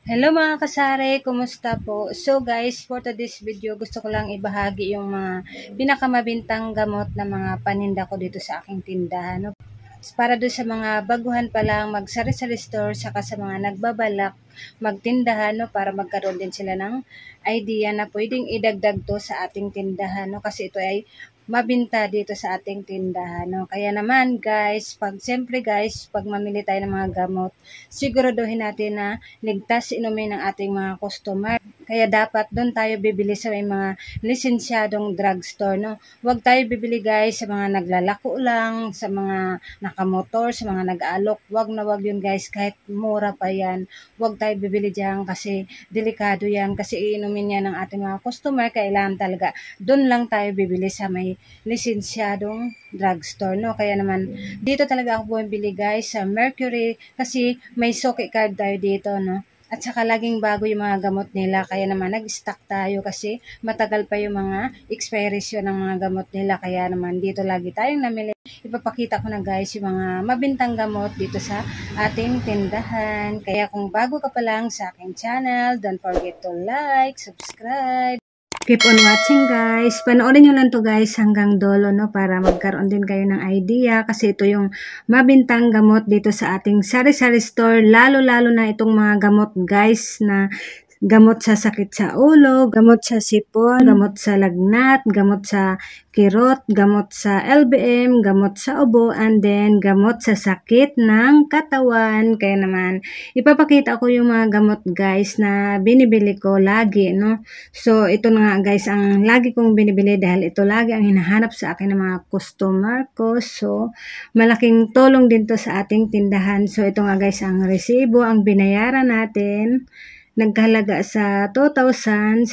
Hello mga kasare, kumusta po? So guys, for today's video, gusto ko lang ibahagi yung mga pinakamabintang gamot na mga paninda ko dito sa aking tindahan. No? Para doon sa mga baguhan pa lang mag-sari-sari store, saka sa mga nagbabalak magtindahan, no? Para magkaroon din sila ng idea na pwedeng idagdag to sa ating tindahan. No? Kasi ito ay mabinta dito sa ating tindahan. No? Kaya naman guys, siyempre guys, pag mamili tayo ng mga gamot, siguraduhin natin na ligtas inumin ng ating mga customer. Kaya dapat doon tayo bibili sa may mga lisensyadong drugstore, no? Huwag tayo bibili guys sa mga naglalako lang, sa mga nakamotor, sa mga nag-aalok. Huwag na huwag yun guys, kahit mura pa yan. Huwag tayo bibili dyan kasi delikado yan, kasi iinumin yan ng ating mga customer. Kailangan talaga doon lang tayo bibili sa may lisensyadong drugstore, no? Kaya naman, dito talaga ako bumibili guys sa Mercury kasi may Suki card tayo dito, no? At saka laging bago yung mga gamot nila, kaya naman nag-stock tayo kasi matagal pa yung mga expiration ng mga gamot nila, kaya naman dito lagi tayong namili. Ipapakita ko na guys yung mga mabintang gamot dito sa ating tindahan. Kaya kung bago ka pa lang sa aking channel, don't forget to like, subscribe. Keep on watching guys. Panoorin nyo lang to guys hanggang dulo, no, para magkaroon din kayo ng idea, kasi ito yung mabintang gamot dito sa ating sari-sari store, lalo-lalo na itong mga gamot guys na gamot sa sakit sa ulo, gamot sa sipon, gamot sa lagnat, gamot sa kirot, gamot sa LBM, gamot sa ubo, and then gamot sa sakit ng katawan. Kaya naman, ipapakita ko yung mga gamot guys na binibili ko lagi, no? So, ito na nga guys ang lagi kong binibili dahil ito lagi ang hinahanap sa akin ng mga customer ko. So, malaking tulong din to sa ating tindahan. So, ito nga guys ang resibo, ang binayaran natin. Nagkahalaga sa 2,723.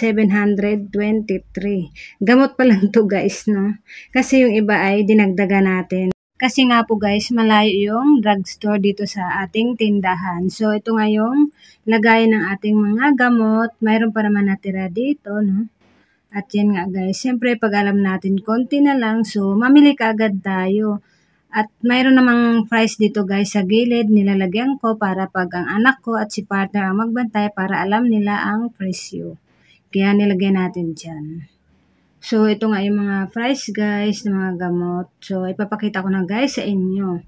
Gamot pa lang to guys, no? Kasi yung iba ay dinagdagan natin. Kasi nga po guys, malayo yung drugstore dito sa ating tindahan. So, ito nga yung lagay ng ating mga gamot. Mayroon pa naman natira dito, no? At yan nga guys, siyempre pag alam natin konti na lang, so mamili ka agad tayo. At mayroon namang price dito guys sa gilid, nilalagyan ko para pag ang anak ko at si partner ang magbantay para alam nila ang presyo. Kaya nilagyan natin dyan. So ito nga yung mga price guys ng mga gamot. So ipapakita ko na guys sa inyo.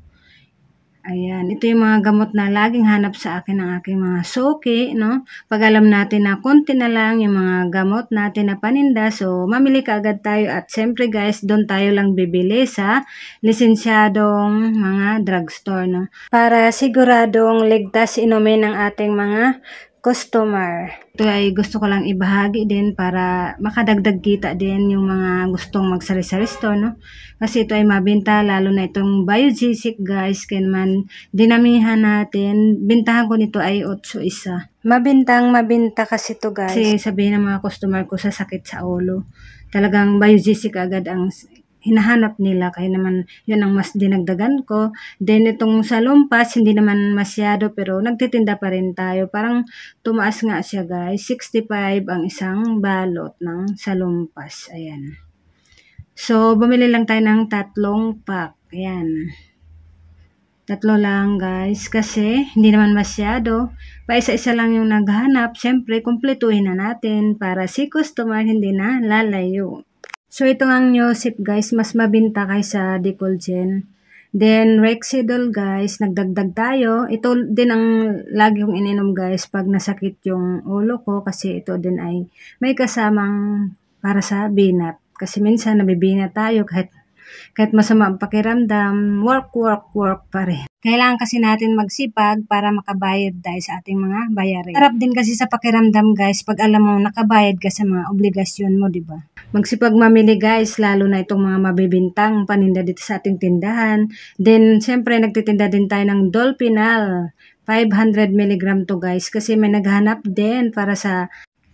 Ayan, ito yung mga gamot na laging hanap sa akin ng aking mga suki, no? Pag alam natin na konti na lang yung mga gamot natin na paninda, so mamili ka agad tayo. At siyempre guys, doon tayo lang bibili sa lisensyadong mga drugstore, no? Para siguradong ligtas inumin ng ating mga customer. Ito ay gusto ko lang ibahagi din para makadagdag kita din yung mga gustong magsari-sari store, no? Kasi ito ay mabenta, lalo na itong Biogesic guys, kaya naman dinamihan natin. Bintahan ko nito ay 8 isa. Mabinta kasi ito guys. Kasi sabihin ng mga customer ko sa sakit sa ulo, talagang Biogesic agad ang hinahanap nila, kaya naman yun ang mas dinagdagan ko. Then itong sa lumpas, hindi naman masyado pero nagtitinda pa rin tayo. Parang tumaas nga siya guys, 65 ang isang balot ng salumpas. Ayan. So, bumili lang tayo ng 3 pack. Ayan. 3 lang guys, kasi hindi naman masyado. Paisa-isa lang yung naghahanap. Siyempre, kumpletuhin na natin para si customer hindi na lalayo. So, ito ang Neosip guys, mas mabinta kaysa Decolgen. Then, Rexidol guys, nagdagdag tayo. Ito din ang lagi kong ininom guys pag nasakit yung ulo ko, kasi ito din ay may kasamang para sa binat. Kasi minsan nabibinat tayo kahit masama ang pakiramdam, work pa rin. Kailangan kasi natin magsipag para makabayad tayo sa ating mga bayarin. Sarap din kasi sa pakiramdam guys pag alam mo nakabayad ka sa mga obligasyon mo, di ba? Magsipag mamili guys, lalo na itong mga mabibintang paninda dito sa ating tindahan. Then, syempre nagtitinda din tayo ng Dolphinal. 500 mg to guys, kasi may naghanap din para sa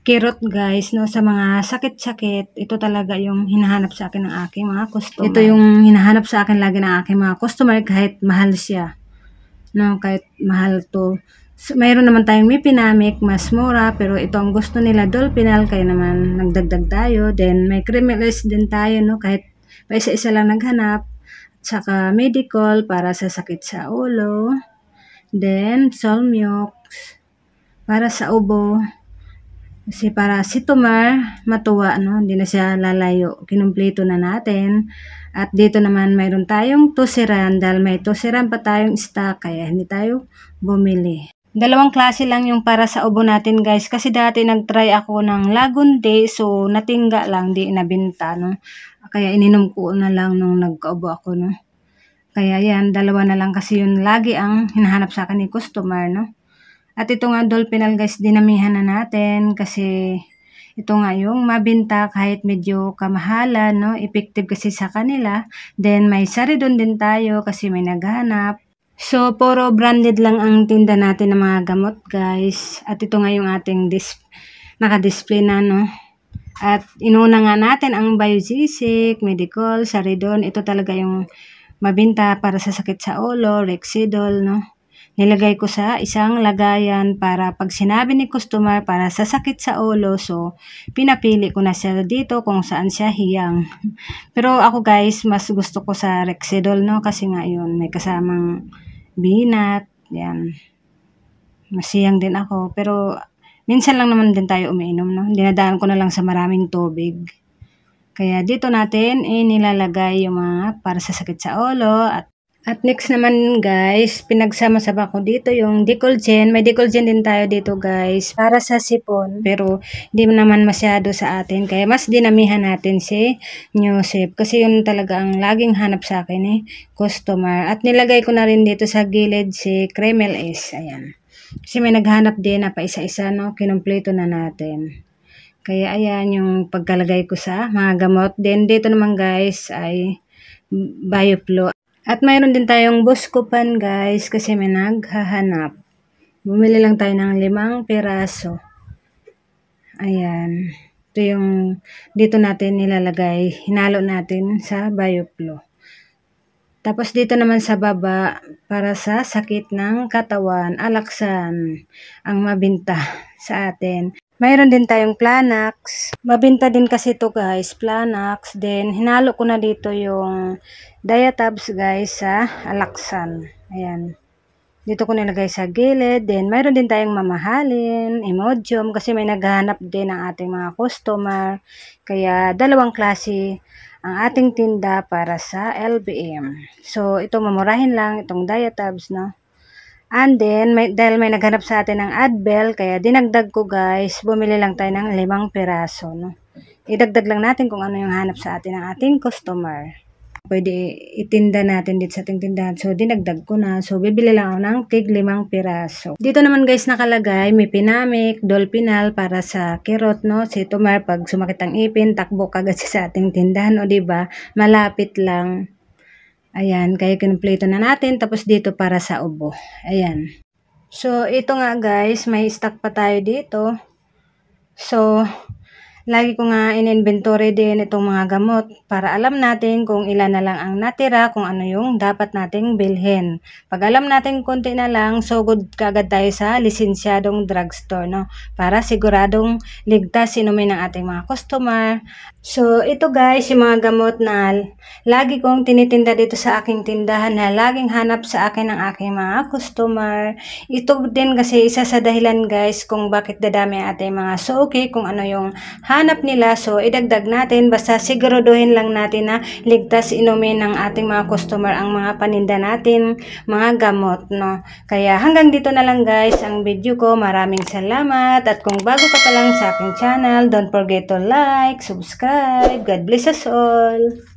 kirot guys, no, sa mga sakit-sakit. Ito talaga yung hinahanap sa akin ng aking mga customer. Ito yung hinahanap sa akin lagi ng aking mga customer kahit mahal siya. No, kahit mahal to. So, mayroon naman tayong Mipinamic, mas mura, pero ito ang gusto nila, Dolphinal, kaya naman nagdagdag tayo. Then may Cremelis din tayo, no, kahit pa isa-isa lang naghanap. At saka Medicol para sa sakit sa ulo. Then Solmiox. para sa ubo. Kasi para si Tomar matuwa, no? Hindi na siya lalayo. Kinumpleto na natin. At dito naman mayroon tayong tusiran dahil may tusiran pa tayong stock kaya hindi tayo bumili. Dalawang klase lang yung para sa ubo natin guys. Kasi dati nag-try ako ng Lagundi. So natingga lang, di nabinta, no? Kaya ininom ko na lang nung nagkaubo ako, no? Kaya yan, dalawa na lang kasi yun lagi ang hinahanap sa akin ni customer, no? At ito nga Dolphinal guys, dinamihan na natin kasi ito nga yung mabinta kahit medyo kamahalan, no? Effective kasi sa kanila. Then may Saridon din tayo kasi may naghanap. So puro branded lang ang tinda natin ng mga gamot guys. At ito nga yung ating naka-display na, no? At inuna nga natin ang Biogesic, Medicol, Saridon. Ito talaga yung mabinta para sa sakit sa ulo, Rexidol, no? Nilagay ko sa isang lagayan para pag sinabi ni customer para sa sakit sa ulo, so pinapili ko na siya dito kung saan siya hiyang. Pero ako guys, mas gusto ko sa Rexidol, no? Kasi nga yun, may kasamang binat, yan. Masiyang din ako, pero minsan lang naman din tayo umiinom, no? Dinadaan ko na lang sa maraming tubig. Kaya dito natin nilalagay yung mga para sa sakit sa ulo. At next naman guys, pinagsama-sama ko dito yung Decolgen. May Decolgen din tayo dito guys para sa sipon. Pero hindi naman masyado sa atin. Kaya mas dinamihan natin si Newsip. Kasi yun talaga ang laging hanap sa akin customer. At nilagay ko na rin dito sa gilid si Kremel S. Ayan. Kasi may naghanap din na pa isa-isa, no? Kinumpleto na natin. Kaya ayan yung pagkalagay ko sa mga gamot. Then dito naman guys ay Bioflow. At mayroon din tayong Buscopan guys kasi may naghahanap. Bumili lang tayo ng 5 piraso. Ayan. Ito yung dito natin nilalagay. Hinalo natin sa Bioflow. Tapos dito naman sa baba para sa sakit ng katawan, Alaxan ang mabinta sa atin. Mayroon din tayong Planax. Mabinta din kasi ito guys, Planax. Then hinalo ko na dito yung Diatabs guys sa Alaxan. Ayan. Dito ko nilagay sa gilid. Then mayroon din tayong mamahalin, Imodium kasi may naghahanap din ang ating mga customer. Kaya dalawang klase ang ating tinda para sa LBM. So ito mamurahin lang itong Diatabs, no? And then, dahil may naghanap sa atin ng Adbel, kaya dinagdag ko guys, bumili lang tayo ng 5 piraso, no? Idagdag lang natin kung ano yung hanap sa atin ng ating customer. Pwede itinda natin dito sa ating tindahan. So, dinagdag ko na. So, bibili lang ako ng tig 5 piraso. Dito naman guys nakalagay, may Pinamic, Dolphinal para sa kirot, no? Si Tomar, pag sumakit ang ipin, takbo kagad sa ating tindahan, o diba? Malapit lang. Ayan, kaya kinumpleto na natin. Tapos dito para sa ubo. Ayan. So, ito nga guys, may stock pa tayo dito. So, lagi ko nga in-inventory din itong mga gamot para alam natin kung ilan na lang ang natira, kung ano yung dapat nating bilhin. Pag alam natin konti na lang, so good kagad tayo sa lisensyadong drugstore, no? Para siguradong ligtas inumin ng ating mga customer. So, ito guys, yung mga gamot na lagi kong tinitinda dito sa aking tindahan na laging hanap sa akin ng aking mga customer. Ito din kasi isa sa dahilan guys kung bakit dadami ating mga suki, kung ano yung hanap nila. So, idagdag natin. Basta siguraduhin lang natin na ligtas inumin ng ating mga customer ang mga paninda natin, mga gamot, no? Kaya hanggang dito na lang guys ang video ko. Maraming salamat. At kung bago ka pa lang sa aking channel, don't forget to like, subscribe. God bless us all.